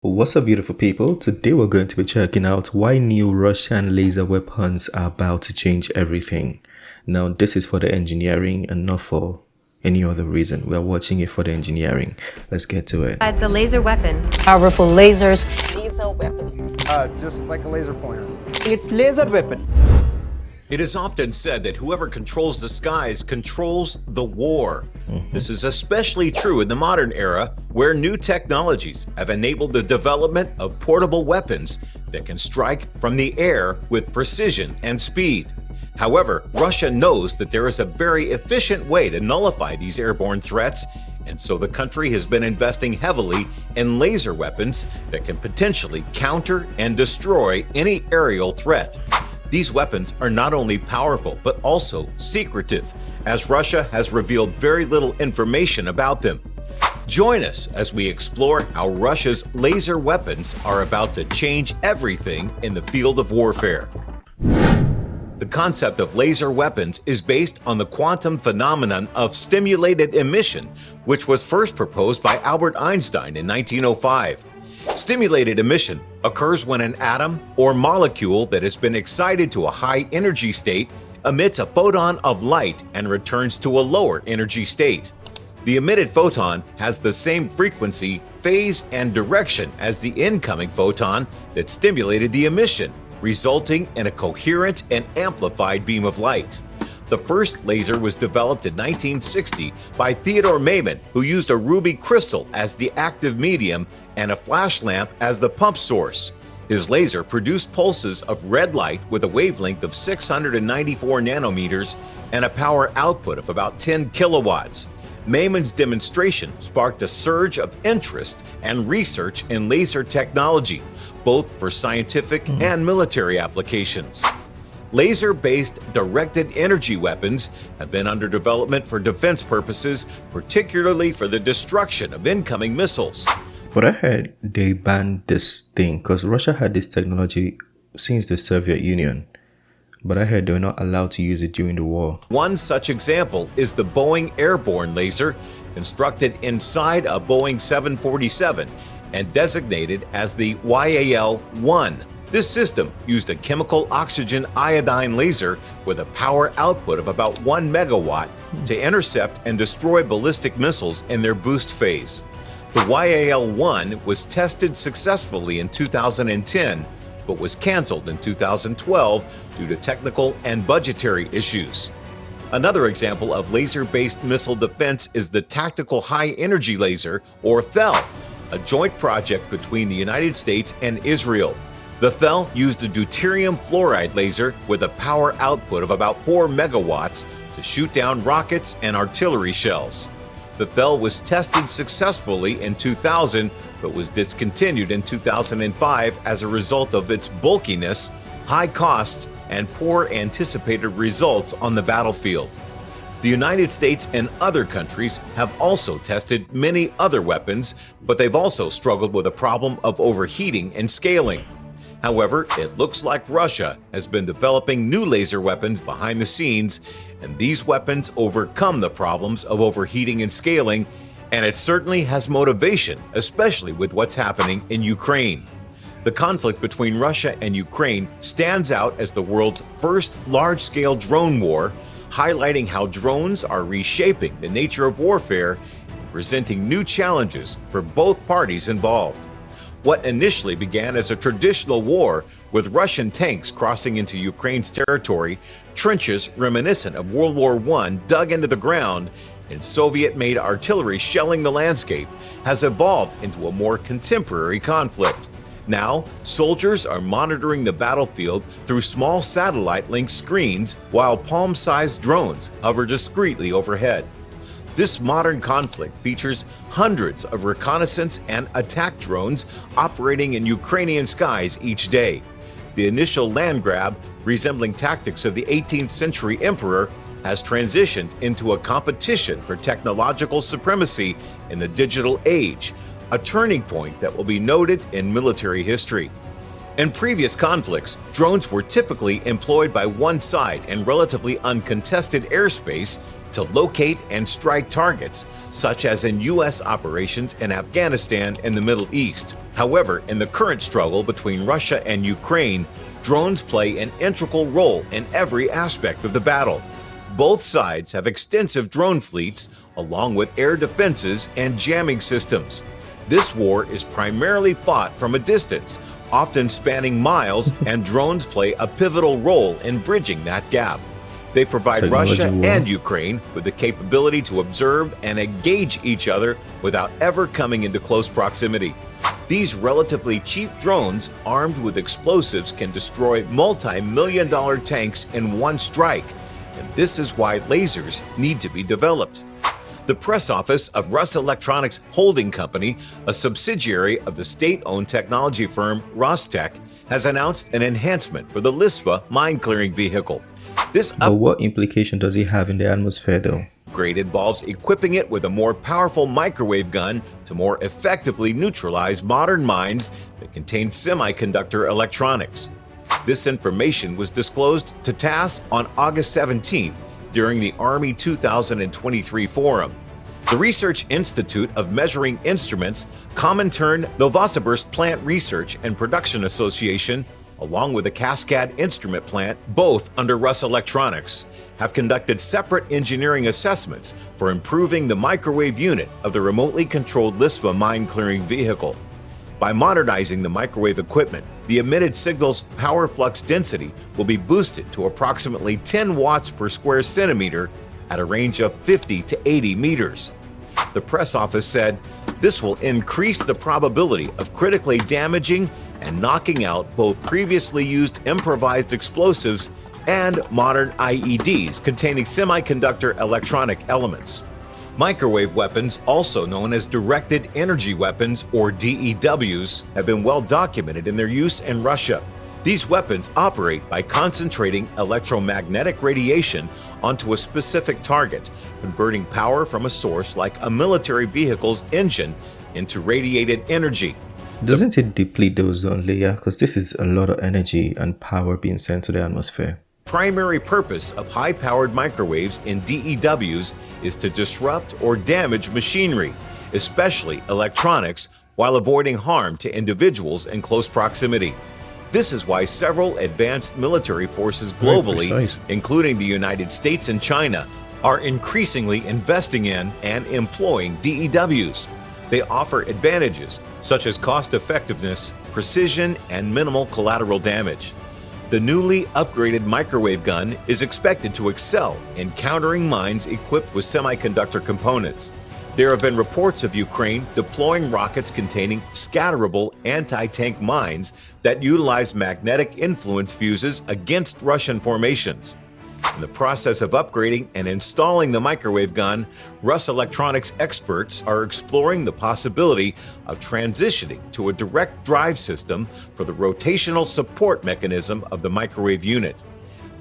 What's up, beautiful people? Today we're going to be checking out why new Russian laser weapons are about to change everything. Now, this is for the engineering and not for any other reason. We are watching it for the engineering. Let's get to it. The laser weapon. Powerful lasers. Laser weapons. Just like a laser pointer. It's laser weapon. It is often said that whoever controls the skies controls the war. This is especially true in the modern era, where new technologies have enabled the development of portable weapons that can strike from the air with precision and speed. However, Russia knows that there is a very efficient way to nullify these airborne threats, and so the country has been investing heavily in laser weapons that can potentially counter and destroy any aerial threat. These weapons are not only powerful, but also secretive, as Russia has revealed very little information about them. Join us as we explore how Russia's laser weapons are about to change everything in the field of warfare. The concept of laser weapons is based on the quantum phenomenon of stimulated emission, which was first proposed by Albert Einstein in 1905. Stimulated emission occurs when an atom or molecule that has been excited to a high energy state emits a photon of light and returns to a lower energy state. The emitted photon has the same frequency, phase, and direction as the incoming photon that stimulated the emission, resulting in a coherent and amplified beam of light. The first laser was developed in 1960 by Theodore Maiman, who used a ruby crystal as the active medium and a flash lamp as the pump source. His laser produced pulses of red light with a wavelength of 694 nanometers and a power output of about 10 kilowatts. Maiman's demonstration sparked a surge of interest and research in laser technology, both for scientific and military applications. Laser-based directed energy weapons have been under development for defense purposes, particularly for the destruction of incoming missiles. But I heard they banned this thing because Russia had this technology since the Soviet Union. But I heard they were not allowed to use it during the war. One such example is the Boeing airborne laser, constructed inside a Boeing 747 and designated as the YAL-1. This system used a chemical oxygen iodine laser with a power output of about 1 megawatt to intercept and destroy ballistic missiles in their boost phase. The YAL-1 was tested successfully in 2010, but was canceled in 2012 due to technical and budgetary issues. Another example of laser-based missile defense is the Tactical High Energy Laser, or THEL, a joint project between the United States and Israel. The THEL used a deuterium fluoride laser with a power output of about 4 megawatts to shoot down rockets and artillery shells. The THEL was tested successfully in 2000, but was discontinued in 2005 as a result of its bulkiness, high costs, and poor anticipated results on the battlefield. The United States and other countries have also tested many other weapons, but they've also struggled with a problem of overheating and scaling. However, it looks like Russia has been developing new laser weapons behind the scenes, and these weapons overcome the problems of overheating and scaling, and it certainly has motivation, especially with what's happening in Ukraine. The conflict between Russia and Ukraine stands out as the world's first large-scale drone war, highlighting how drones are reshaping the nature of warfare and presenting new challenges for both parties involved. What initially began as a traditional war with Russian tanks crossing into Ukraine's territory, trenches reminiscent of World War I dug into the ground, and Soviet-made artillery shelling the landscape, has evolved into a more contemporary conflict. Now, soldiers are monitoring the battlefield through small satellite-linked screens while palm-sized drones hover discreetly overhead. This modern conflict features hundreds of reconnaissance and attack drones operating in Ukrainian skies each day. The initial land grab, resembling tactics of the 18th century emperor, has transitioned into a competition for technological supremacy in the digital age, a turning point that will be noted in military history. In previous conflicts, drones were typically employed by one side in relatively uncontested airspace to locate and strike targets, such as in U.S. operations in Afghanistan and the Middle East. However, in the current struggle between Russia and Ukraine, drones play an integral role in every aspect of the battle. Both sides have extensive drone fleets, along with air defenses and jamming systems. This war is primarily fought from a distance, often spanning miles, and drones play a pivotal role in bridging that gap. They provide Russia and Ukraine with the capability to observe and engage each other without ever coming into close proximity. These relatively cheap drones, armed with explosives, can destroy multi-million-dollar tanks in one strike, and this is why lasers need to be developed. The press office of Russ Electronics Holding Company, a subsidiary of the state-owned technology firm Rostec, has announced an enhancement for the Lisva mine-clearing vehicle. This But what implication does it have in the atmosphere, though? upgrade involves equipping it with a more powerful microwave gun to more effectively neutralize modern mines that contain semiconductor electronics. This information was disclosed to TASS on August 17th during the Army 2023 forum. The Research Institute of Measuring Instruments, Comintern Novosibirsk Plant Research and Production Association, along with the Cascade Instrument Plant, both under Russ Electronics, have conducted separate engineering assessments for improving the microwave unit of the remotely controlled Lisva mine-clearing vehicle. By modernizing the microwave equipment, the emitted signal's power flux density will be boosted to approximately 10 watts per square centimeter at a range of 50 to 80 meters. The press office said this will increase the probability of critically damaging and knocking out both previously used improvised explosives and modern IEDs containing semiconductor electronic elements. Microwave weapons, also known as directed energy weapons or DEWs, have been well documented in their use in Russia. These weapons operate by concentrating electromagnetic radiation onto a specific target, converting power from a source like a military vehicle's engine into radiated energy. Doesn't it deplete the ozone layer? Because this is a lot of energy and power being sent to the atmosphere. Primary purpose of high-powered microwaves in DEWs is to disrupt or damage machinery, especially electronics, while avoiding harm to individuals in close proximity. This is why several advanced military forces globally, including the United States and China, are increasingly investing in and employing DEWs. They offer advantages such as cost-effectiveness, precision, and minimal collateral damage. The newly upgraded microwave gun is expected to excel in countering mines equipped with semiconductor components. There have been reports of Ukraine deploying rockets containing scatterable anti-tank mines that utilize magnetic influence fuses against Russian formations. In the process of upgrading and installing the microwave gun, Russ Electronics experts are exploring the possibility of transitioning to a direct drive system for the rotational support mechanism of the microwave unit.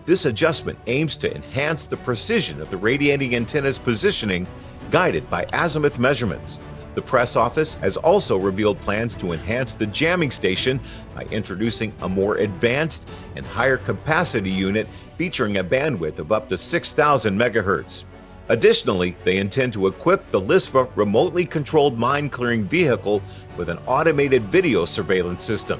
This adjustment aims to enhance the precision of the radiating antenna's positioning, guided by azimuth measurements. The press office has also revealed plans to enhance the jamming station by introducing a more advanced and higher capacity unit featuring a bandwidth of up to 6,000 megahertz. Additionally, they intend to equip the Lisva remotely controlled mine-clearing vehicle with an automated video surveillance system.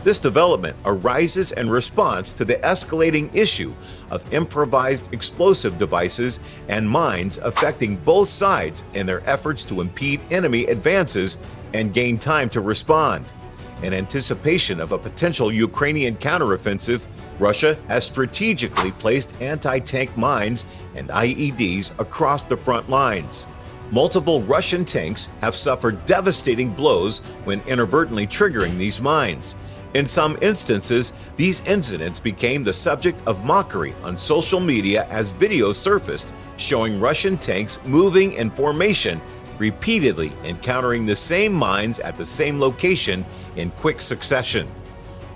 This development arises in response to the escalating issue of improvised explosive devices and mines affecting both sides in their efforts to impede enemy advances and gain time to respond. In anticipation of a potential Ukrainian counteroffensive, Russia has strategically placed anti-tank mines and IEDs across the front lines. Multiple Russian tanks have suffered devastating blows when inadvertently triggering these mines. In some instances, these incidents became the subject of mockery on social media as videos surfaced showing Russian tanks moving in formation, repeatedly encountering the same mines at the same location in quick succession.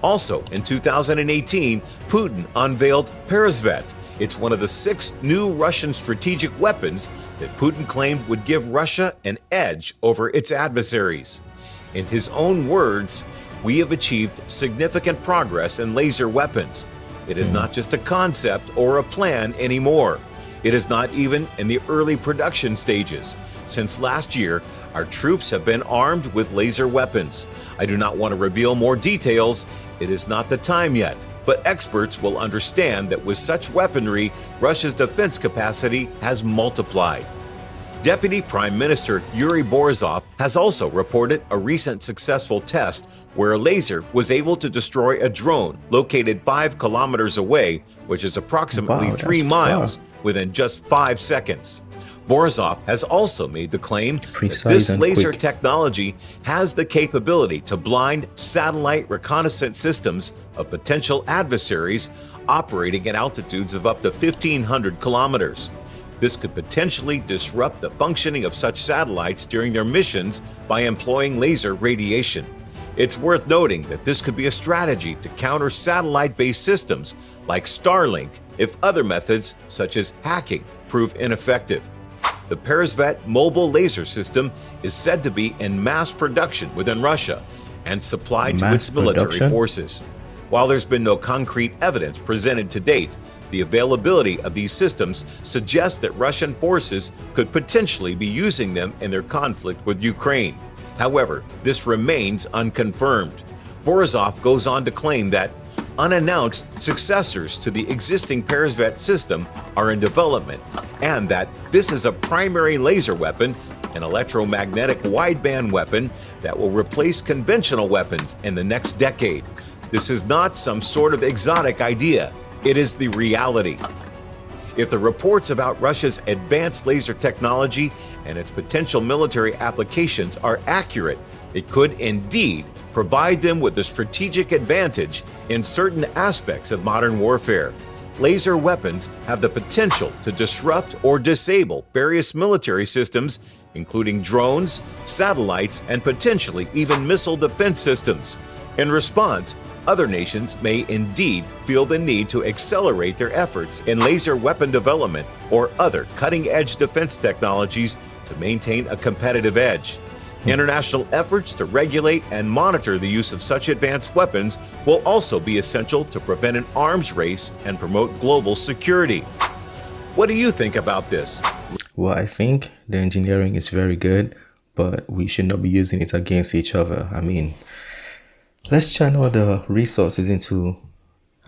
Also, in 2018, Putin unveiled Peresvet. It's one of the 6 new Russian strategic weapons that Putin claimed would give Russia an edge over its adversaries. In his own words, "We have achieved significant progress in laser weapons. It is not just a concept or a plan anymore. It is not even in the early production stages. Since last year, our troops have been armed with laser weapons. I do not want to reveal more details. It is not the time yet, but experts will understand that with such weaponry, Russia's defense capacity has multiplied. Deputy Prime Minister Yuri Borisov has also reported a recent successful test where a laser was able to destroy a drone located 5 kilometers away, which is approximately Wow, 3 that's miles, far. within just 5 seconds. Borisov has also made the claim that Precise this and laser quick. technology has the capability to blind satellite reconnaissance systems of potential adversaries operating at altitudes of up to 1,500 kilometers. This could potentially disrupt the functioning of such satellites during their missions by employing laser radiation. It's worth noting that this could be a strategy to counter satellite-based systems like Starlink if other methods, such as hacking, prove ineffective. The Peresvet mobile laser system is said to be in mass production within Russia and supplied to Mass its military production? forces. While there's been no concrete evidence presented to date, the availability of these systems suggests that Russian forces could potentially be using them in their conflict with Ukraine. However, this remains unconfirmed. Borisov goes on to claim that unannounced successors to the existing Peresvet system are in development, and that this is a primary laser weapon, an electromagnetic wideband weapon that will replace conventional weapons in the next decade. This is not some sort of exotic idea. It is the reality. If the reports about Russia's advanced laser technology and its potential military applications are accurate, it could indeed provide them with a strategic advantage in certain aspects of modern warfare. Laser weapons have the potential to disrupt or disable various military systems, including drones, satellites, and potentially even missile defense systems. In response, other nations may indeed feel the need to accelerate their efforts in laser weapon development or other cutting-edge defense technologies to maintain a competitive edge. International efforts to regulate and monitor the use of such advanced weapons will also be essential to prevent an arms race and promote global security. What do you think about this? Well, I think the engineering is very good, but we should not be using it against each other. I mean, let's channel the resources into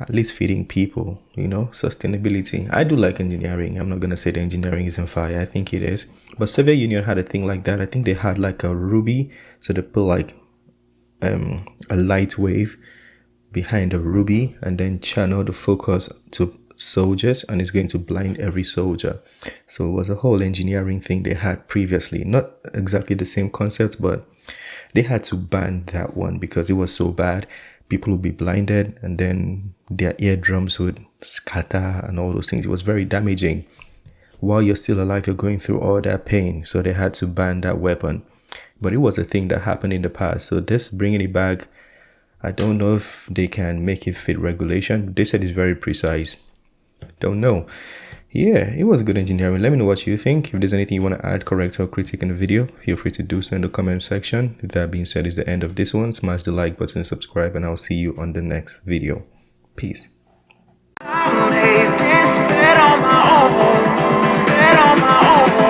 at least feeding people, sustainability. I do like engineering. I'm not going to say the engineering isn't fire. I think it is. But Soviet Union had a thing like that. I think they had like a ruby. So they put like a light wave behind a ruby and then channel the focus to soldiers, and it's going to blind every soldier. So it was a whole engineering thing they had previously. Not exactly the same concept, but they had to ban that one because it was so bad. People would be blinded and then their eardrums would scatter and all those things. It was very damaging. While you're still alive, you're going through all that pain. So they had to ban that weapon. But it was a thing that happened in the past. So this bringing it back, I don't know if they can make it fit regulation. They said it's very precise. Don't know. Yeah, it was good engineering. Let me know what you think. If there's anything you want to add, correct, or critique in the video, feel free to do so in the comment section. With that being said, it's the end of this one. Smash the like button and subscribe, and I'll see you on the next video. Peace. I made this bet on my own, bet on my own.